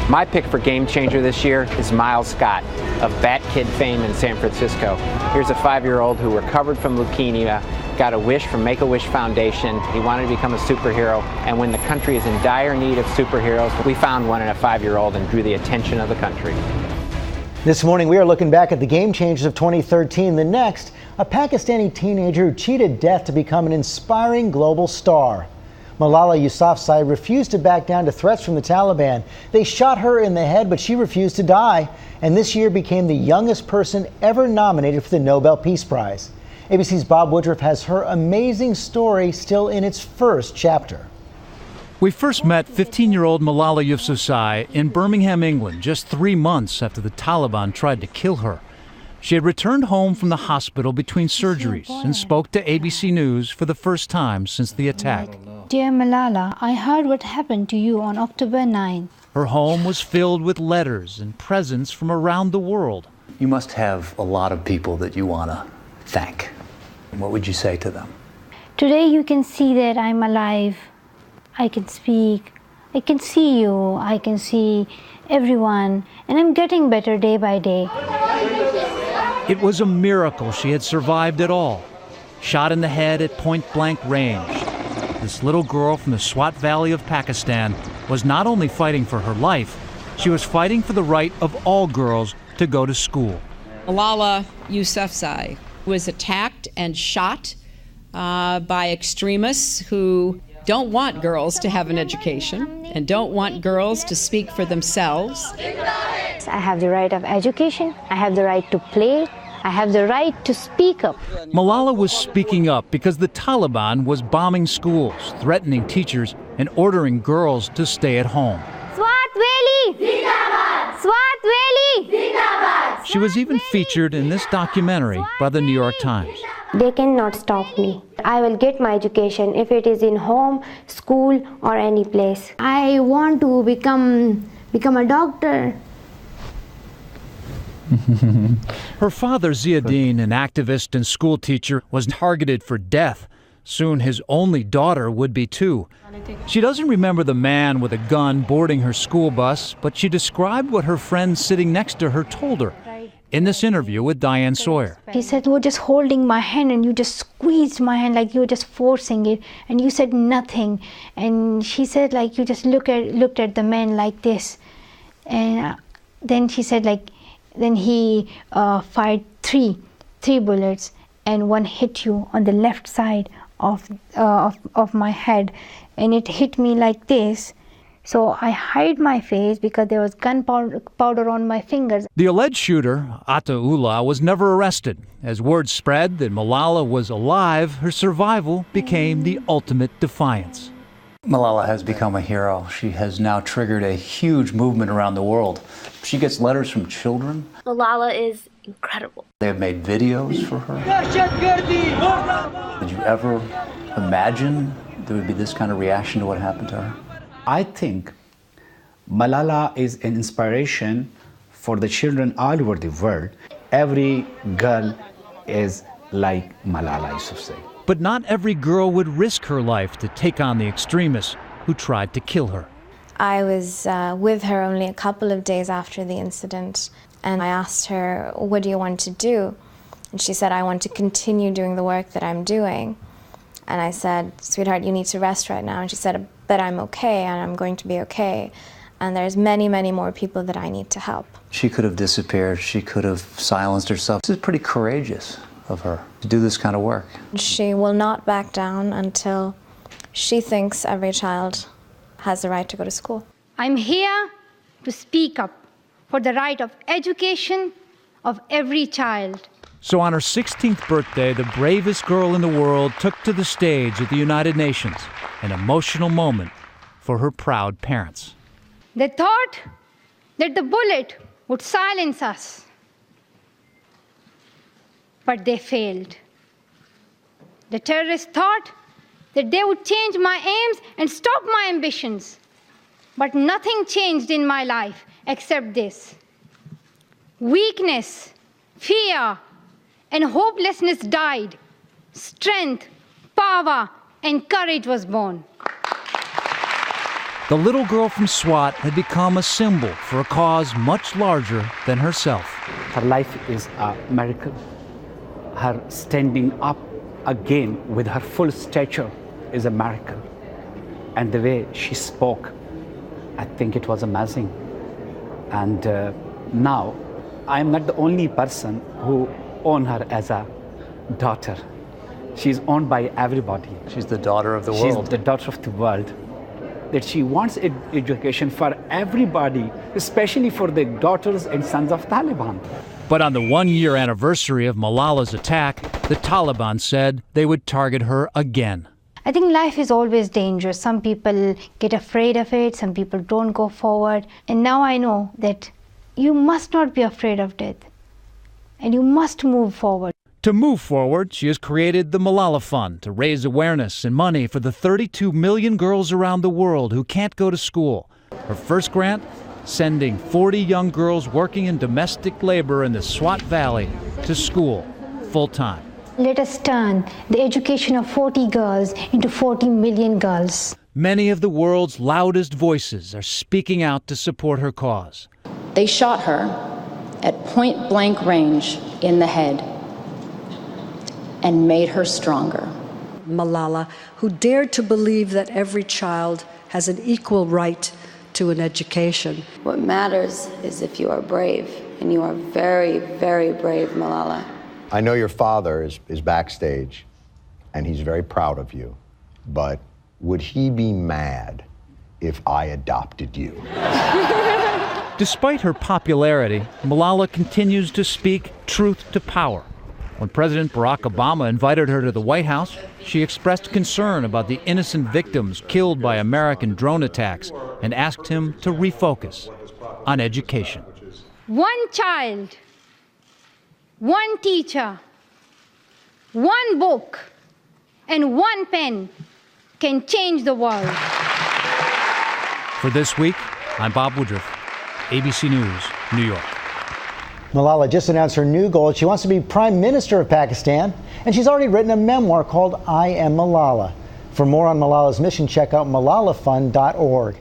My pick for game changer this year is Miles Scott of Bat Kid fame in San Francisco. Here's a 5-year-old who recovered from leukemia, got a wish from Make-A-Wish Foundation. He wanted to become a superhero, and when the country is in dire need of superheroes, we found one in a 5-year-old and drew the attention of the country. This morning, we are looking back at the game changers of 2013. The next, a Pakistani teenager who cheated death to become an inspiring global star. Malala Yousafzai refused to back down to threats from the Taliban. They shot her in the head, but she refused to die, and this year became the youngest person ever nominated for the Nobel Peace Prize. ABC's Bob Woodruff has her amazing story still in its first chapter. We first met 15-year-old Malala Yousafzai in Birmingham, England, just 3 months after the Taliban tried to kill her. She had returned home from the hospital between surgeries and spoke to ABC News for the first time since the attack. Dear Malala, I heard what happened to you on October 9. Her home was filled with letters and presents from around the world. You must have a lot of people that you want to thank. What would you say to them? Today you can see that I'm alive. I can speak. I can see you. I can see everyone. And I'm getting better day by day. It was a miracle she had survived at all. Shot in the head at point-blank range, this little girl from the Swat Valley of Pakistan was not only fighting for her life, she was fighting for the right of all girls to go to school. Malala Yousafzai was attacked and shot by extremists who don't want girls to have an education and don't want girls to speak for themselves. I have the right of education. I have the right to play. I have the right to speak up. Malala was speaking up because the Taliban was bombing schools, threatening teachers, and ordering girls to stay at home. Swat Valley! Zindabad! Swat Valley! Zindabad! She was even featured in this documentary by the New York Times. They cannot stop me. I will get my education if it is in home, school, or any place. I want to become a doctor. Her father, Ziauddin, an activist and school teacher, was targeted for death. Soon his only daughter would be too. She doesn't remember the man with a gun boarding her school bus, but she described what her friend sitting next to her told her in this interview with Diane Sawyer. He said, you were just holding my hand and you just squeezed my hand like you were just forcing it, and you said nothing. And she said, like, you just looked at the man like this. And then she said, like, then he fired three bullets, and one hit you on the left side of my head, and it hit me like this. So I hide my face because there was gunpowder on my fingers. The alleged shooter, Ataullah, was never arrested. As word spread that Malala was alive, her survival became the ultimate defiance. Malala has become a hero. She has now triggered a huge movement around the world. She gets letters from children. Malala is incredible. They have made videos for her. Did you ever imagine there would be this kind of reaction to what happened to her? I think Malala is an inspiration for the children all over the world. Every girl is like Malala Yousafzai. But not every girl would risk her life to take on the extremists who tried to kill her. I was with her only a couple of days after the incident, and I asked her, what do you want to do? And she said, I want to continue doing the work that I'm doing. And I said, sweetheart, you need to rest right now. And she said, but I'm okay, and I'm going to be okay. And there's many, many more people that I need to help. She could have disappeared. She could have silenced herself. This is pretty courageous of her to do this kind of work. She will not back down until she thinks every child has the right to go to school. I'm here to speak up for the right of education of every child. So on her 16th birthday, the bravest girl in the world took to the stage at the United Nations, an emotional moment for her proud parents. They thought that the bullet would silence us, but they failed. The terrorists thought that they would change my aims and stop my ambitions, but nothing changed in my life except this. Weakness, fear, and hopelessness died. Strength, power, and courage was born. The little girl from Swat had become a symbol for a cause much larger than herself. Her life is a miracle. Her standing up again with her full stature is a miracle. And the way she spoke, I think it was amazing. And now, I am not the only person who own her as a daughter. She's owned by everybody. She's the daughter of the world. She's the daughter of the world. That she wants education for everybody, especially for the daughters and sons of Taliban. But on the one-year anniversary of Malala's attack, the Taliban said they would target her again. I think life is always dangerous. Some people get afraid of it, some people don't go forward. And now I know that you must not be afraid of death. And you must move forward. To move forward, she has created the Malala Fund to raise awareness and money for the 32 million girls around the world who can't go to school. Her first grant, sending 40 young girls working in domestic labor in the Swat Valley to school full-time. Let us turn the education of 40 girls into 40 million girls. Many of the world's loudest voices are speaking out to support her cause. They shot her at point-blank range in the head and made her stronger. Malala, who dared to believe that every child has an equal right to an education. What matters is if you are brave, and you are very, very brave, Malala. I know your father is backstage, and he's very proud of you, but would he be mad if I adopted you? Despite her popularity, Malala continues to speak truth to power. When President Barack Obama invited her to the White House, she expressed concern about the innocent victims killed by American drone attacks and asked him to refocus on education. One child, one teacher, one book, and one pen can change the world. For This Week, I'm Bob Woodruff, ABC News, New York. Malala just announced her new goal. She wants to be Prime Minister of Pakistan, and she's already written a memoir called I Am Malala. For more on Malala's mission, check out malalafund.org.